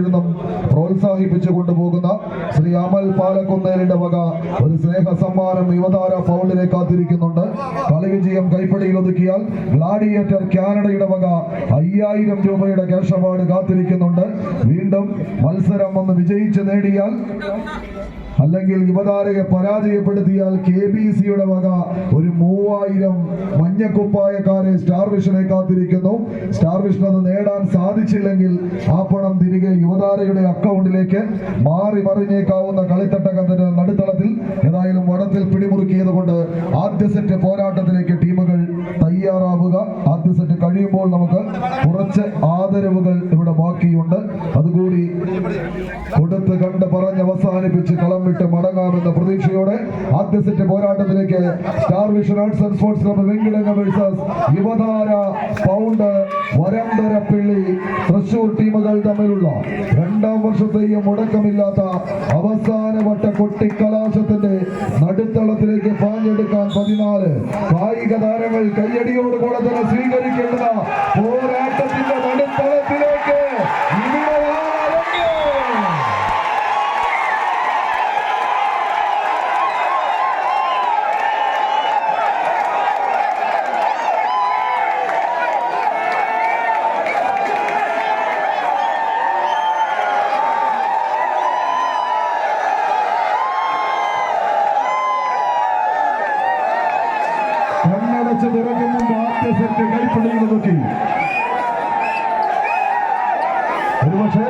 നിന്നും പ്രോത്സാഹിപ്പിച്ചു കൊണ്ടുപോകുന്ന ശ്രീ അമൽ പാലക്കുന്നേലിന്റെ വക ഒരു സ്നേഹ സമ്മാനം യുവതാര പൗണ്ടിനെ കാത്തിരിക്കുന്നുണ്ട്. കളി വിജയം കൈപ്പിടിയിൽ ഒതുക്കിയാൽ ഗ്ലാഡിയേറ്റർ കാനഡയുടെ വക 5000 രൂപയുടെ ക്യാഷ് അവാർഡ് കാത്തിരിക്കുന്നുണ്ട്. വീണ്ടും മത്സരം ഒന്ന് വിജയിച്ച് നേടിയാൽ അല്ലെങ്കിൽ യുവതാരയെ പരാജയപ്പെടുത്തിയാൽ KBCയുടെ വക ഒരു 3000 മഞ്ഞക്കുപ്പായക്കാരെ സ്റ്റാർ വിഷനെ കാത്തിരിക്കുന്നു. സ്റ്റാർ വിഷൻ അത് നേടാൻ സാധിച്ചില്ലെങ്കിൽ ആ പണം തിരികെ യുവതാരയുടെ അക്കൗണ്ടിലേക്ക് മാറി മറിഞ്ഞേക്കാവുന്ന കളിത്തട്ടകത്തിന്റെ നടുത്തളത്തിൽ ഏതായാലും വടത്തിൽ പിടിമുറുക്കിയത് കൊണ്ട് ആദ്യ സെറ്റ് പോരാട്ടത്തിലേക്ക് ടീമുകൾ തയ്യാറാവുക. ആദ്യ സെറ്റ് കഴിയുമ്പോൾ നമുക്ക് കുറച്ച് ആദരവുകൾ ഇവിടെ ബാക്കിയുണ്ട്. അതുകൂടി കൊടുത്ത് കണ്ട് പറഞ്ഞ് അവസാനിപ്പിച്ച് കളം വിട്ട് മടങ്ങാമെന്ന പ്രതീക്ഷയോടെ ആദ്യ സെറ്റ് പോരാട്ടത്തിലേക്ക് star vision arts and sports club Venkidangu versus Yuvathara pound Varantharappilly Thrissur ടീമുകൾ തമ്മിലുള്ള 2ാം വർഷത്തെയും മുടക്കമില്ലാത്ത അവസാനവട്ട കൊട്ടിക്കലാശത്തിന്റെ നടുത്തളത്തിലേക്ക് പാഞ്ഞെടുക്കാൻ 14 കായിക താരങ്ങൾ കയ്യടിയോടുകൂടെ തന്നെ സ്വീകരിക്കേണ്ട പോരാട്ടത്തിന്റെ നടുത്തളത്തിലേക്ക് കണ്ണടച്ച് തുറക്കുമ്പോൾ ആദ്യ സെറ്റ് കൈപ്പിടിയിൽ നോക്കി. ഒരുപക്ഷെ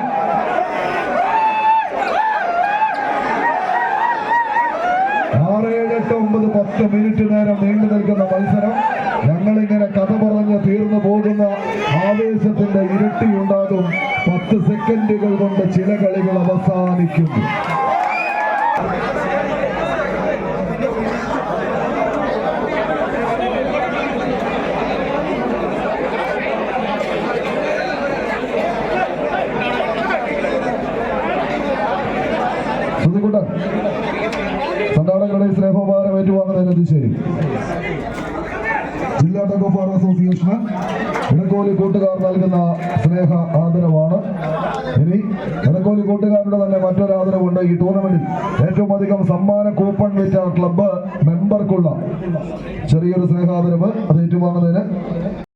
6, 7, 8, 9, 10 മിനിറ്റ് നേരം നീണ്ടു നിൽക്കുന്ന മത്സരം ഞങ്ങളിങ്ങനെ കഥ പറഞ്ഞ് തീർന്നു പോകുന്ന ആവേശത്തിന്റെ ഇരട്ടി ഉണ്ടാകും. 10 സെക്കൻഡുകൾ കൊണ്ട് ചില കളികൾ അവസാനിക്കുന്നു. സംഘാടകരുടെ സ്നേഹോപഹാരം ഏറ്റുവാങ്ങുന്നതിന് ശരി ജില്ലാ ടഗ് ഓഫ് വാർ അസോസിയേഷന് ഇടക്കോലി കൂട്ടുകാർ നൽകുന്ന സ്നേഹ ആദരവാണ്. ഇനി ഇടക്കോലി കൂട്ടുകാരുടെ തന്നെ മറ്റൊരു ആദരവുണ്ട്. ഈ ടൂർണമെന്റിൽ ഏറ്റവും അധികം സമ്മാന കൂപ്പൺ വിറ്റ ക്ലബ്ബ് മെമ്പർക്കുള്ള ചെറിയൊരു സ്നേഹാദരവ് അത് ഏറ്റുവാങ്ങുന്നതിന്